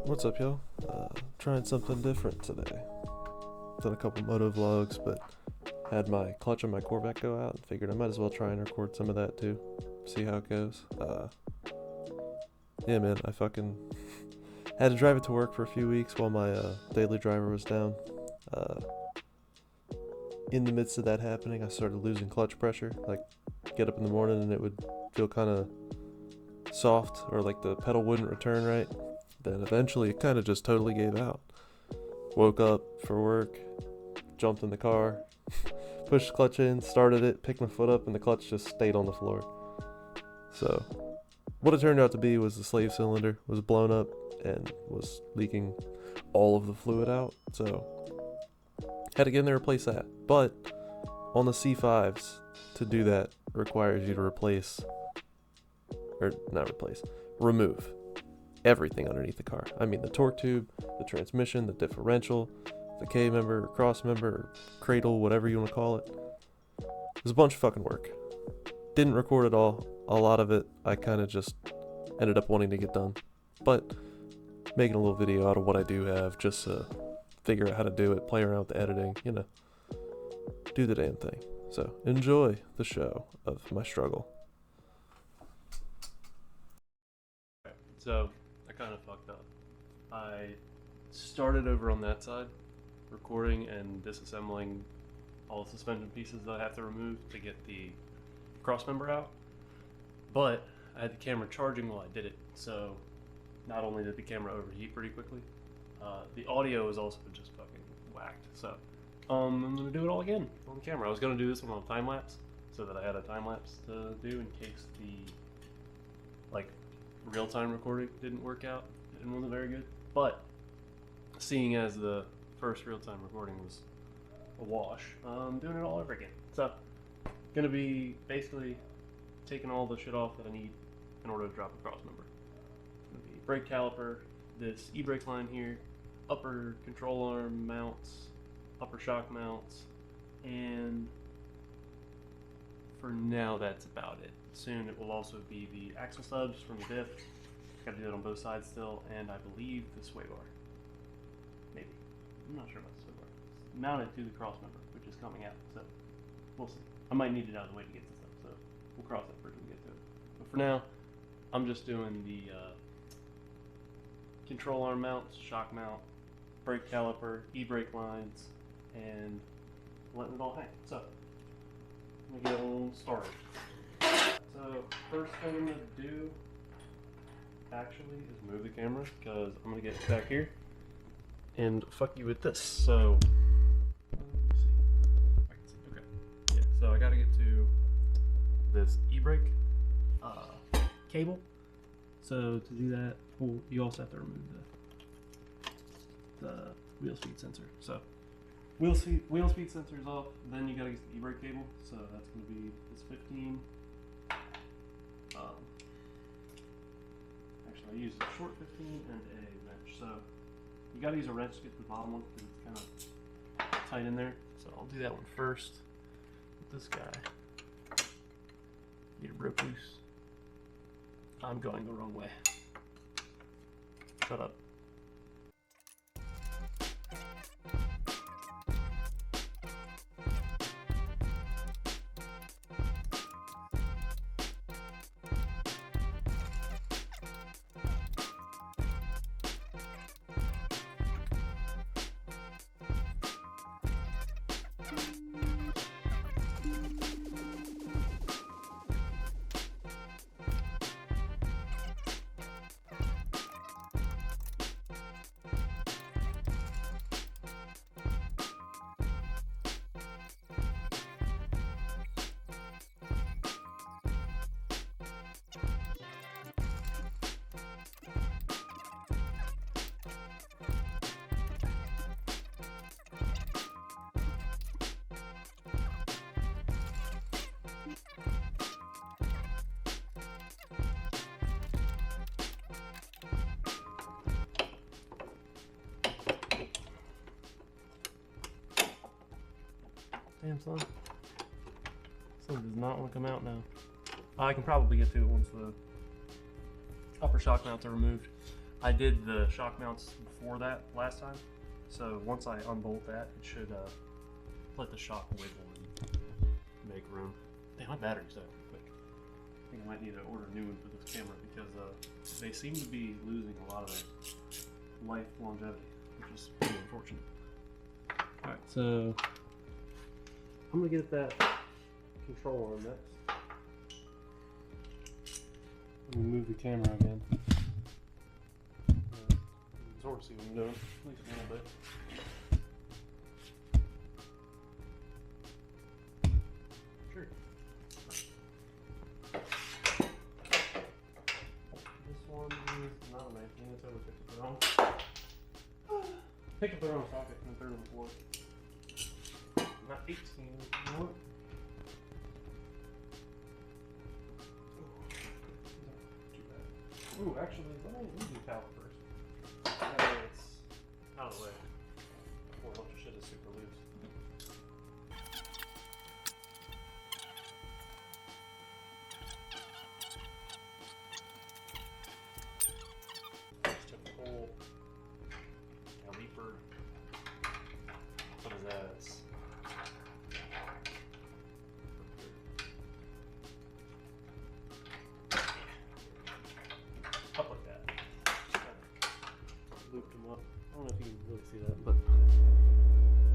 What's up, y'all? Trying something different today. Done a couple moto vlogs, but had my clutch on my Corvette go out and figured I might as well try and record some of that too. See how it goes. Yeah, man, I fucking had to drive it to work for a few weeks while my daily driver was down. In the midst of that happening, I started losing clutch pressure. Like, get up in the morning and it would feel kind of soft, or like the pedal wouldn't return right. Then eventually it kind of just totally gave out. Woke up for work, jumped in the car, pushed the clutch in, started it, picked my foot up, and the clutch just stayed on the floor. So what it turned out to be was the slave cylinder was blown up and was leaking all of the fluid out. So had to get in there and replace that. But on the C5s, to do that requires you to remove everything underneath the car. I mean, the torque tube, the transmission, the differential, the K member, or cross member, or cradle, whatever you want to call it. It was a bunch of fucking work. Didn't record it all. A lot of it I kind of just ended up wanting to get done. But making a little video out of what I do have, just to figure out how to do it, play around with the editing, you know, do the damn thing. So enjoy the show of my struggle. So I kind of fucked up. I started over on that side, recording and disassembling all the suspension pieces that I have to remove to get the cross member out. But I had the camera charging while I did it, so not only did the camera overheat pretty quickly, the audio was also just fucking whacked. So I'm gonna do it all again on camera. I was gonna do this one on time lapse, so that I had a time lapse to do in case the real-time recording didn't work out and wasn't very good. But seeing as the first real-time recording was a wash, I'm doing it all over again. So gonna be basically taking all the shit off that I need in order to drop a cross member. It's gonna be brake caliper, this e-brake line here, upper control arm mounts, upper shock mounts, and for now that's about it. Soon it will also be the axle stubs from the diff. Got to do that on both sides still, and I believe the sway bar. Maybe. I'm not sure about the sway bar. It's mounted to the cross member, which is coming out, so we'll see. I might need it out of the way to get to stuff, so we'll cross that bridge when we get to it. But for now, I'm just doing the control arm mounts, shock mount, brake caliper, e-brake lines, and letting it all hang. So I'm gonna get on started. So first thing I'm gonna do actually is move the camera, because I'm gonna get back here and fuck you with this. So let me see. I can see. Okay. Yeah. So I gotta get to this e-brake cable. So to do that, you also have to remove the wheel speed sensor. So wheel speed sensor is off. Then you gotta get the e-brake cable. So that's gonna be this 15. Actually, I use a short 15 and a wrench. So you gotta use a wrench to get the bottom one because it's kind of tight in there. So I'll do that one first. With this guy, get it broke loose. I'm going the wrong way. Shut up. Damn, son. Son does not want to come out now. I can probably get to it once the upper shock mounts are removed. I did the shock mounts before that last time, so once I unbolt that, it should let the shock wiggle and make room. Damn, my battery's out real quick. I think I might need to order a new one for this camera because they seem to be losing a lot of their life longevity, which is pretty unfortunate. Alright, so I'm gonna get that control on next. Let me move the camera again. Sort of see what I'm doing, at least a little bit. Sure. This one is not a 19, it's over 50 pounds. Pick up their own socket and throw it on the floor. Not 18 anymore. Ooh, actually, let me do power first. That way it's out of the way before a bunch of shit is super loose. Just took the whole caliper. What is that? It's up like that. Looped them up. I don't know if you can really see that, but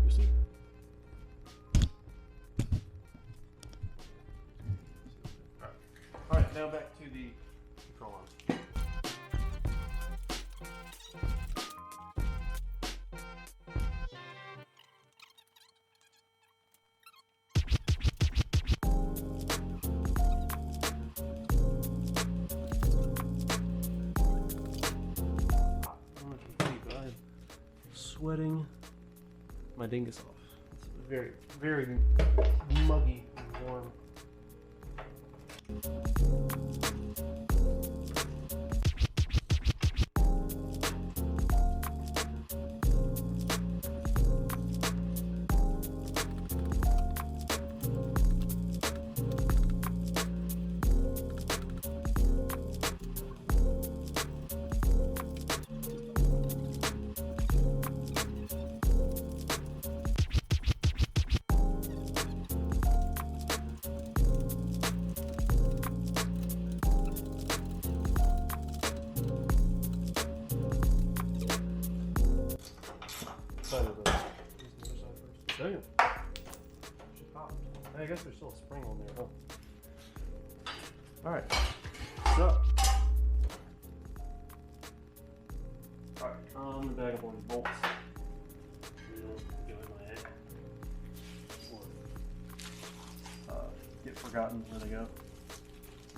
you see. Alright, now back to the control arm. Sweating my dingus off. It's very, very muggy and warm. Damn. She popped. I guess there's still a spring on there, huh? Alright. So. Alright, I'm gonna bag up all these bolts. Go in my head. Or get forgotten where they go.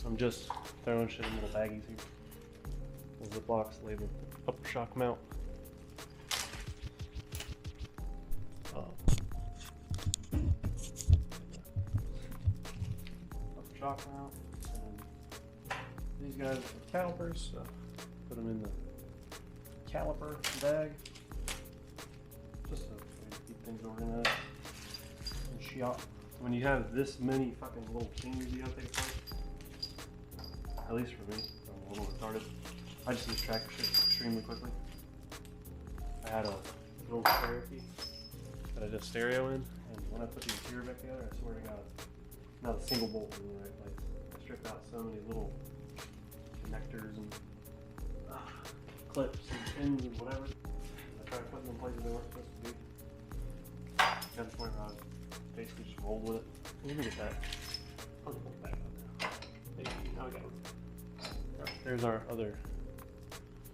So I'm just throwing shit in little baggies here. Little Ziplocs labeled upper shock mount. Shock mount, and these guys are calipers, so put them in the caliper bag, just to keep things organized and shop. When you have this many fucking little fingers you gotta take apart, at least for me, I'm a little retarded, I just use tracker shit extremely quickly. I had a little stereo key that I did stereo in, and when I put the interior back together, I swear to God, not a single bolt was in the right place. I stripped out so many little connectors and clips and pins and whatever. I tried putting them in places they weren't supposed to be. Got to the point where I basically just rolled with it. Let me get that. I'll just put it back on now. Maybe, now we got it. Right, there's our other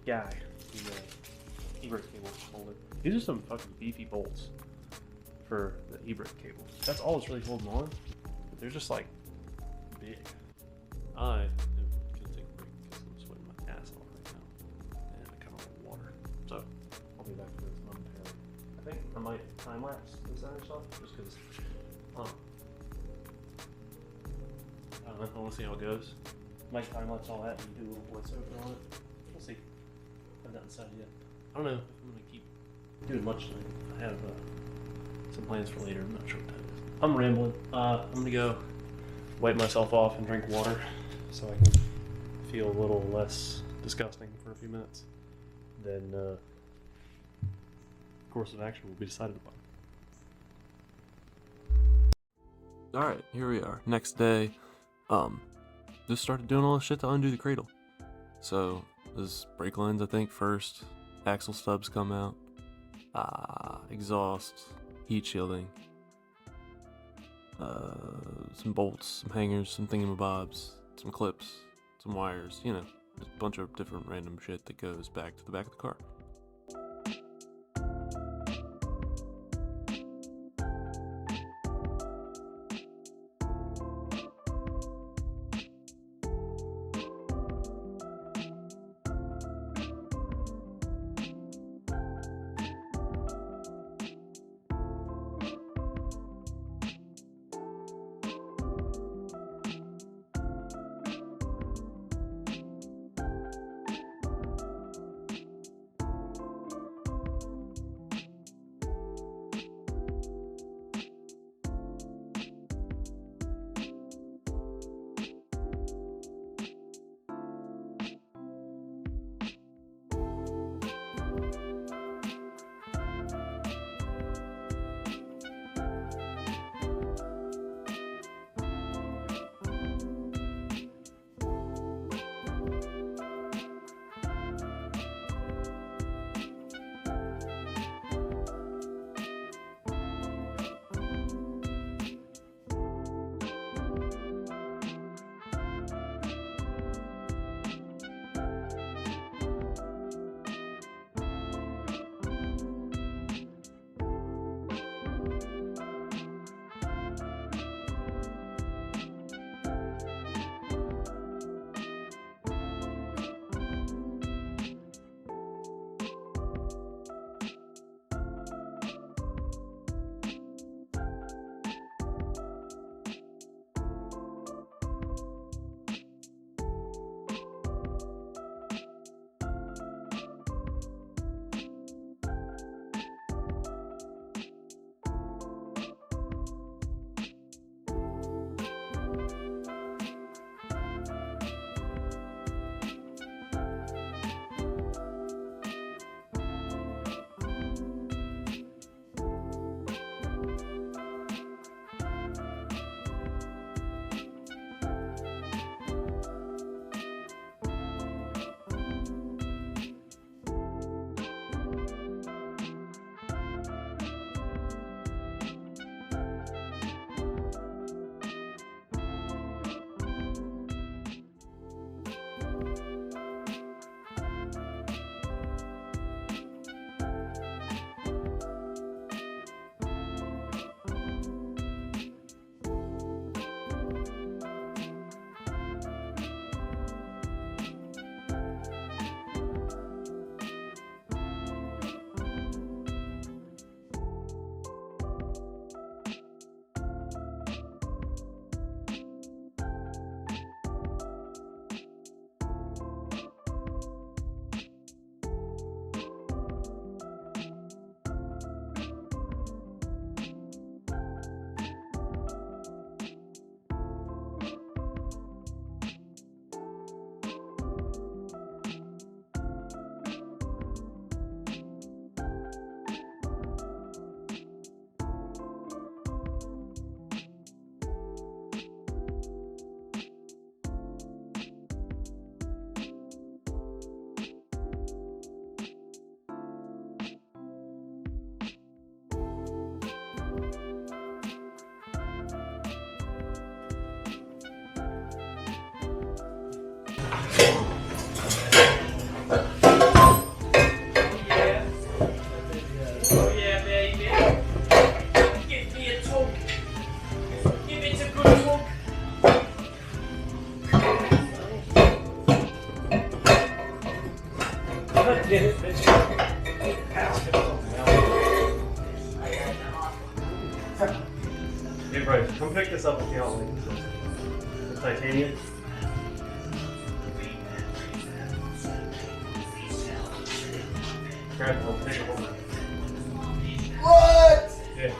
guy, the e-brake cable holder. These are some fucking beefy bolts for the e-brake cable. That's all it's really holding on. They're just like big. I am gonna take a break because I'm sweating my ass off right now, and I kind of want water. So I'll be back to this momentarily. I think I might time lapse this other stuff just because I don't know. I want to see how it goes. Might time lapse all that and do a little voiceover on it. We'll see. I haven't decided yet. I don't know if I'm gonna keep doing much tonight. I have some plans for later. I'm not sure what time it is. I'm rambling. I'm gonna go wipe myself off and drink water so I can feel a little less disgusting for a few minutes. then course of action will be decided upon. Alright, here we are. Next day, just started doing all the shit to undo the cradle. So, there's brake lines, I think, first. Axle stubs come out. Exhaust, heat shielding. Some bolts, some hangers, some thingamabobs, some clips, some wires, you know, just a bunch of different random shit that goes back to the back of the car. Hey Bryce, come pick this up if you don't like this. The titanium. Grab it, take it over. What? Yeah.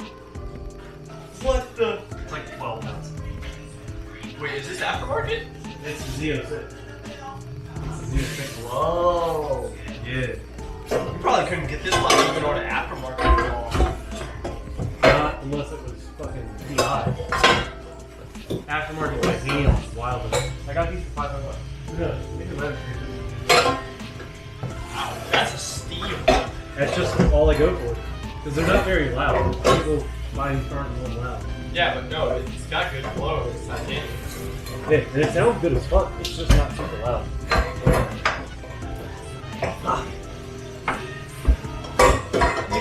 What the? It's like 12 pounds. Wait, is this aftermarket? It's Z06. It's Z06. Whoa. Yeah. I couldn't get this like even on an aftermarket at all. Not unless it was fucking PI. Aftermarket titanium is wild. I got these for $500. Yeah, maybe Wow, that's a steal. that's just all I go for. Because they're not very loud. People buy these cars and they're loud. Yeah, but no, it's got good flow. It's titanium. Yeah, and it sounds good as fuck. It's just not super loud.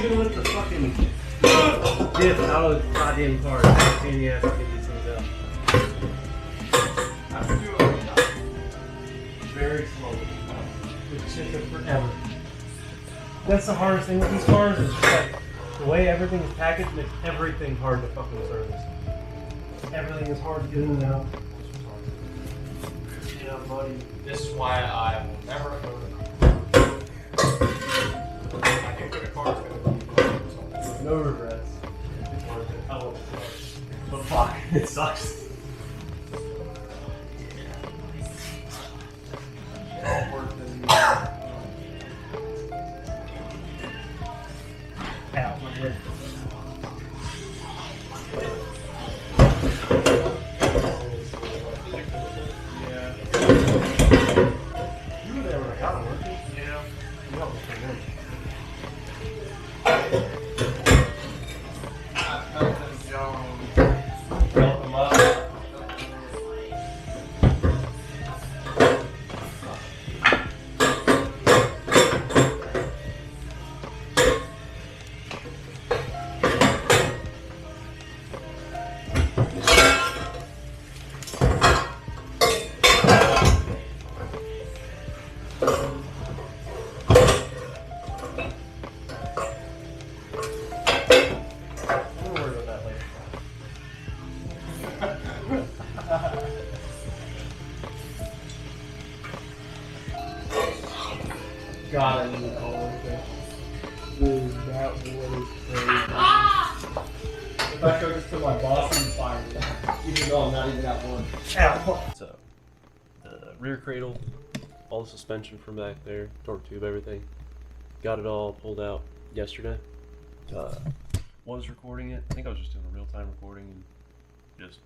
Even with the fucking diff out of the goddamn car, it's a pain in the ass to get these things out. I have to do it all the time. Very slowly. It shit took forever. That's the hardest thing with these cars is just like the way everything is packaged makes everything hard to fucking service. Everything is hard to get in and out. Yeah, buddy. This is why I will never own a car. I think that a car is going to be No regrets. It's worth it. I love it. But fuck, it sucks. All worth it. Ow, my head. You were there when I got it, weren't you? Yeah. You helped me bring it Help them up. We'll worry about that later. God, I need to call it. Dude, that was crazy. If I showed this to my boss, he'd fire me. Even though I'm not even at one. Ow. So, the rear cradle, all the suspension from back there, torque tube, everything. Got it all pulled out yesterday. Was recording it. I think I was just doing a real-time recording and just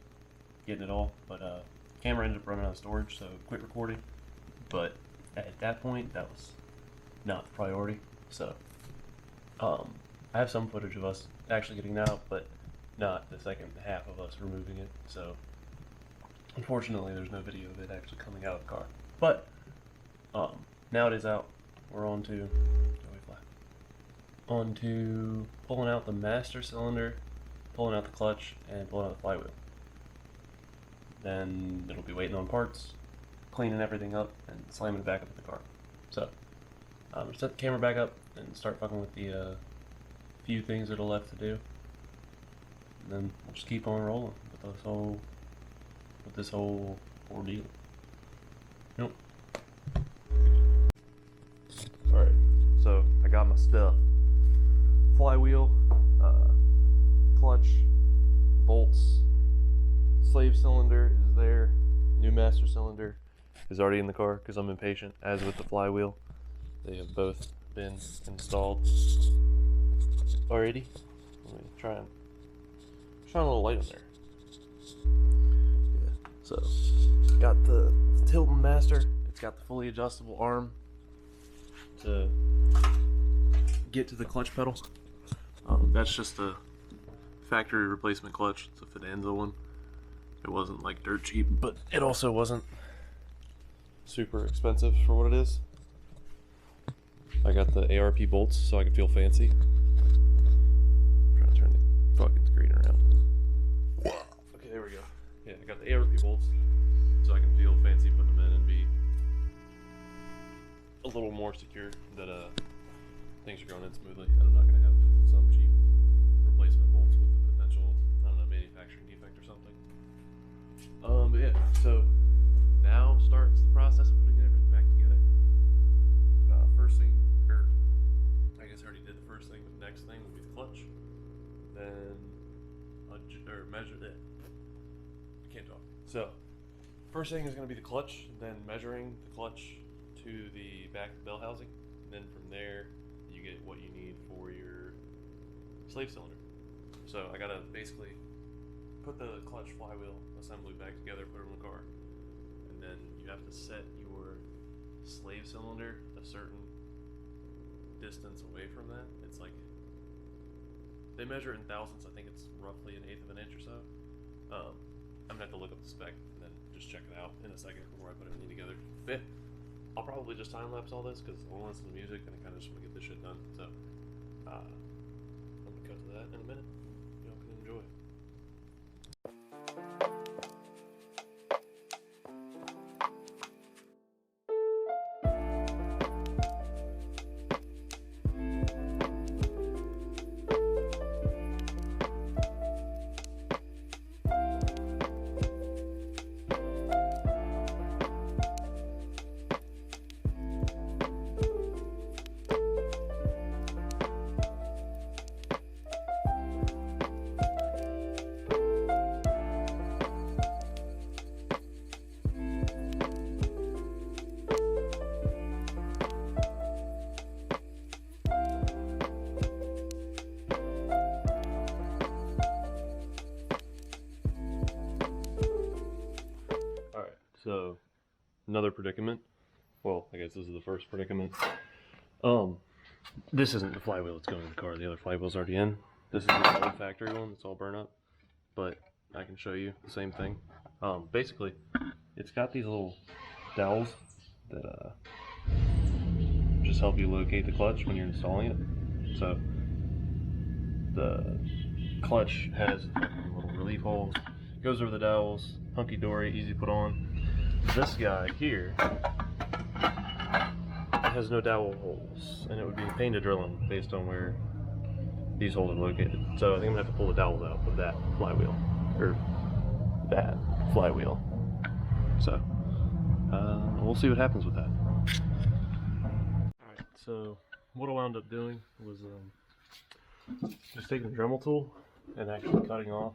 getting it all. But camera ended up running out of storage, so quit recording. But at that point, that was not the priority. So I have some footage of us actually getting it out, but not the second half of us removing it. So unfortunately, there's no video of it actually coming out of the car. But now it is out. We're on to pulling out the master cylinder, pulling out the clutch, and pulling out the flywheel. Then it'll be waiting on parts, cleaning everything up, and slamming it back up in the car. So, set the camera back up and start fucking with the few things that are left to do. And then we'll just keep on rolling with this whole ordeal. Nope. Alright, so I got my stuff. Flywheel, clutch, bolts, slave cylinder is there, new master cylinder is already in the car because I'm impatient, as with the flywheel. They have both been installed already. Let me try and shine a little light on there. Yeah, so got the Tilton Master. It's got the fully adjustable arm to get to the clutch pedal. That's just a factory replacement clutch. It's a Fidenza one. It wasn't like dirt cheap, but it also wasn't super expensive for what it is. I got the ARP bolts so I can feel fancy. I'm trying to turn the fucking screen around. Okay, there we go. Yeah, I got the ARP bolts so I can feel fancy putting them in and be a little more secure that things are going in smoothly, and I'm not gonna have some cheap replacement bolts with the potential, I don't know, manufacturing defect or something. But yeah, so now starts the process of putting everything back together. First thing, or I guess I already did the first thing, but the next thing will be the clutch. Then, measure it. I can't talk. So, first thing is going to be the clutch, then measuring the clutch to the back of the bell housing. And then from there, you get what slave cylinder. So I gotta basically put the clutch flywheel assembly back together, put it in the car, and then you have to set your slave cylinder a certain distance away from that. It's like they measure it in thousandths. I think it's roughly an eighth of an inch or so. I'm gonna have to look up the spec and then just check it out in a second before I put everything together. But yeah, I'll probably just time lapse all this because I want to listen to music and I kind of just want to get this shit done. So I'm gonna cut to that in a minute. Y'all can enjoy. So, another predicament. Well, I guess this is the first predicament. This isn't the flywheel that's going in the car. The other flywheel's already in. This is the old factory one that's all burnt up. But I can show you the same thing. Basically, it's got these little dowels that just help you locate the clutch when you're installing it. So, the clutch has little relief holes. Goes over the dowels, hunky-dory, easy to put on. This guy here has no dowel holes, and it would be a pain to drill in based on where these holes are located. So I think I'm gonna have to pull the dowels out of that flywheel, or that flywheel. So we'll see what happens with that. Alright, so what I wound up doing was just taking a Dremel tool and actually cutting off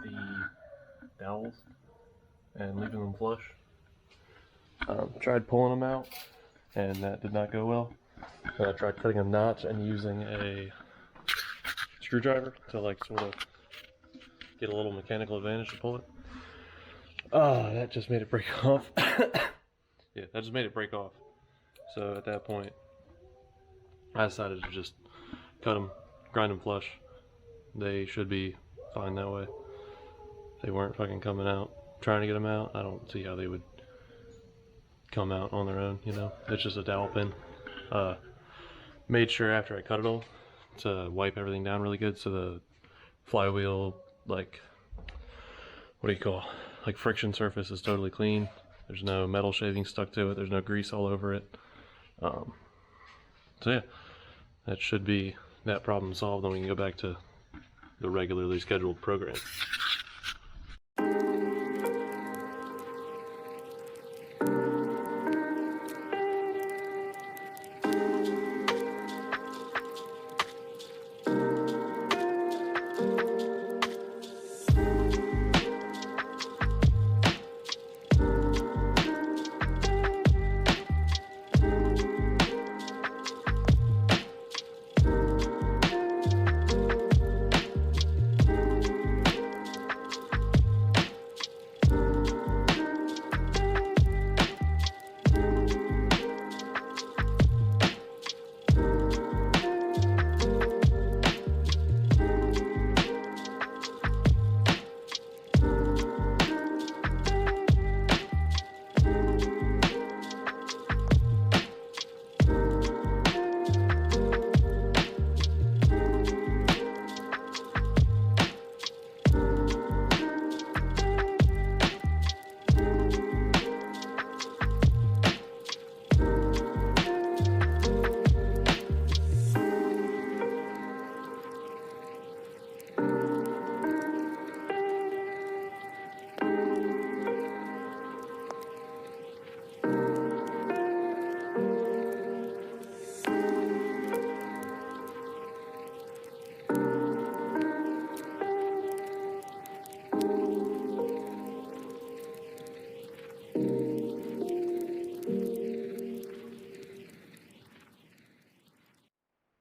the dowels and leaving them flush. Tried pulling them out and that did not go well. So I tried cutting a notch and using a screwdriver to like sort of get a little mechanical advantage to pull it. That just made it break off. Yeah, that just made it break off. So at that point I decided to just cut them, grind them flush. They should be fine that way. They weren't fucking coming out. Trying to get them out, I don't see how they would come out on their own, you know. It's just a dowel pin. Made sure after I cut it all to wipe everything down really good so the flywheel, like, what do you call, like friction surface is totally clean. There's no metal shavings stuck to it. There's no grease all over it. So yeah, that should be that problem solved, and we can go back to the regularly scheduled program.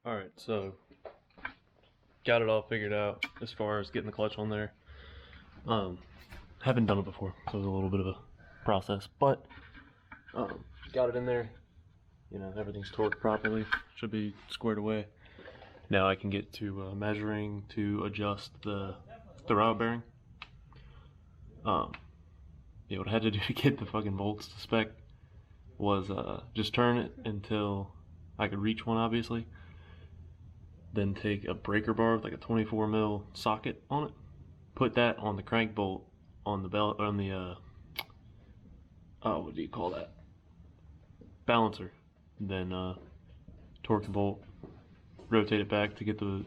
Alright, so got it all figured out as far as getting the clutch on there. Haven't done it before, so it was a little bit of a process, but got it in there. You know, everything's torqued properly, should be squared away. Now I can get to measuring to adjust the rod bearing. Yeah, what I had to do to get the fucking bolts to spec was just turn it until I could reach one, obviously. Then take a breaker bar with like a 24 mil socket on it, put that on the crank bolt on the belt, on the what do you call that, balancer. Then torque the bolt, rotate it back to get the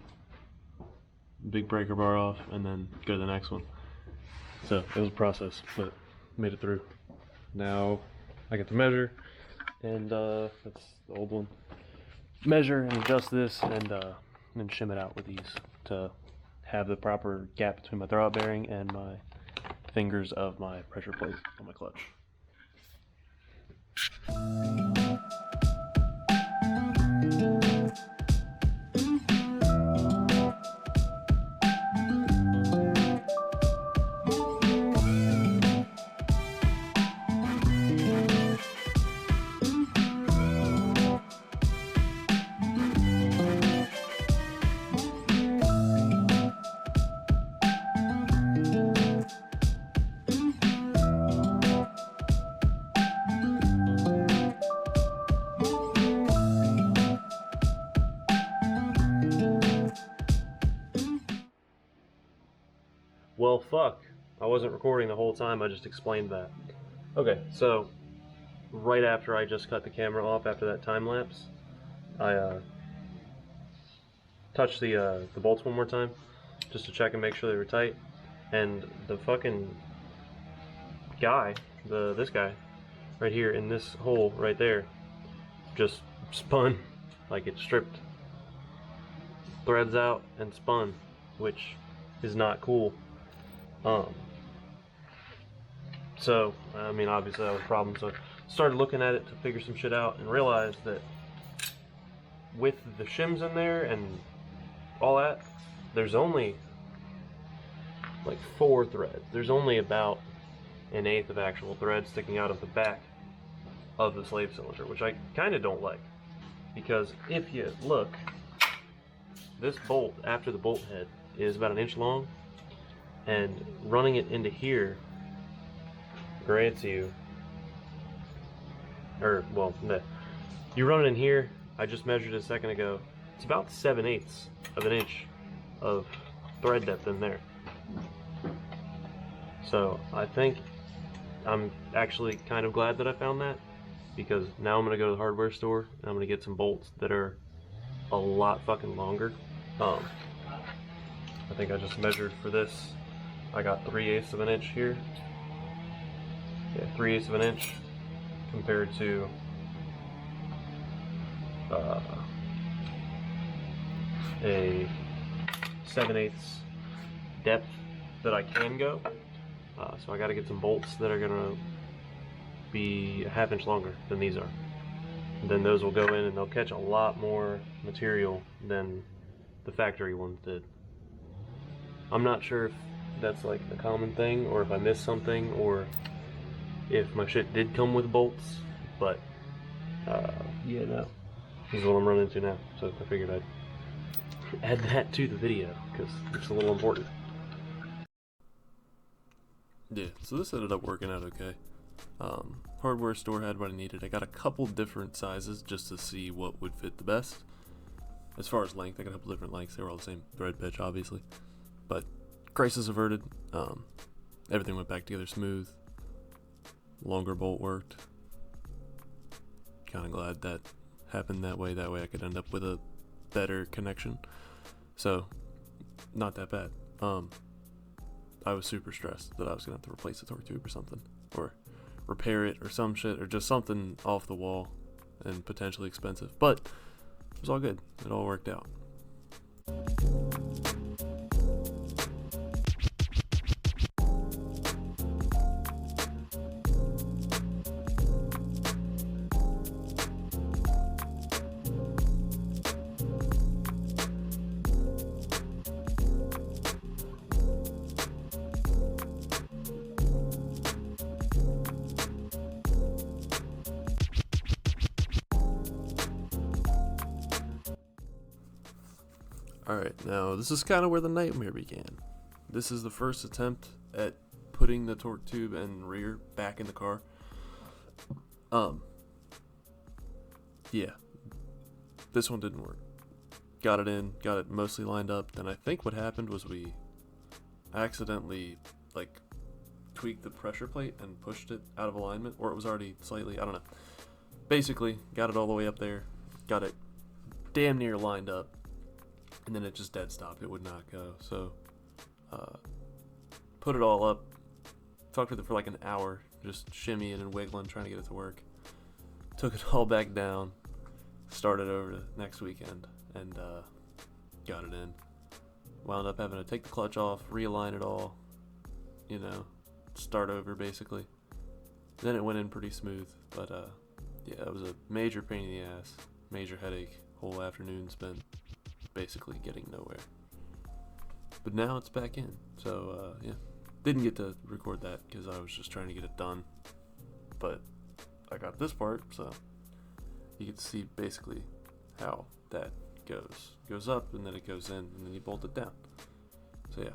big breaker bar off, and then go to the next one. So it was a process, but made it through. Now I get to measure, and that's the old one. Measure and adjust this, and then shim it out with these to have the proper gap between my throttle bearing and my fingers of my pressure plate on my clutch. Well, fuck. I wasn't recording the whole time, I just explained that. Okay, so right after I just cut the camera off after that time lapse, I touched the bolts one more time just to check and make sure they were tight, and the fucking guy, this guy right here in this hole right there just spun, like it stripped threads out and spun, which is not cool. So, I mean, obviously that was a problem, so started looking at it to figure some shit out and realized that with the shims in there and all that, there's only like 4 threads. There's only about 1/8 of actual thread sticking out of the back of the slave cylinder, which I kind of don't like, because if you look, this bolt after the bolt head is about 1 inch long, and running it into here grants you, or well, no, you run it in here, I just measured it a second ago, it's about 7/8 of an inch of thread depth in there. So I think I'm actually kind of glad that I found that, because now I'm going to go to the hardware store and I'm going to get some bolts that are a lot fucking longer. I think I just measured for this. I got 3/8 of an inch here. Yeah, 3/8 of an inch compared to a 7/8 depth that I can go. So I got to get some bolts that are gonna be a 1/2 inch longer than these are. And then those will go in and they'll catch a lot more material than the factory ones did. I'm not sure if that's like a common thing, or if I missed something, or if my shit did come with bolts, but yeah, no, this is what I'm running into now, so I figured I'd add that to the video because it's a little important. Yeah, so this ended up working out okay. Hardware store had what I needed. I got a couple different sizes just to see what would fit the best. As far as length, I got a couple different lengths. They were all the same thread pitch, obviously, but crisis averted. Everything went back together smooth. Longer bolt worked. Kind of glad that happened that way. That way I could end up with a better connection. So, not that bad. I was super stressed that I was gonna have to replace the torque tube or something, or repair it or some shit, or just something off the wall and potentially expensive. But it was all good. It all worked out. Alright, now this is kind of where the nightmare began. This is the first attempt at putting the torque tube and rear back in the car. Yeah. This one didn't work. Got it in, got it mostly lined up. Then I think what happened was we accidentally, like, tweaked the pressure plate and pushed it out of alignment, or it was already slightly, I don't know. Basically, got it all the way up there, got it damn near lined up, and then it just dead stopped. It would not go. So, put it all up, talked with it for like an hour, just shimmying and wiggling, trying to get it to work. Took it all back down, started over the next weekend, and got it in. Wound up having to take the clutch off, realign it all, you know, start over basically. Then it went in pretty smooth, but yeah, it was a major pain in the ass, major headache. Whole afternoon spent basically getting nowhere. But now it's back in, so yeah. Didn't get to record that because I was just trying to get it done. But I got this part, so you can see basically how that goes. It goes up and then it goes in and then you bolt it down. So yeah.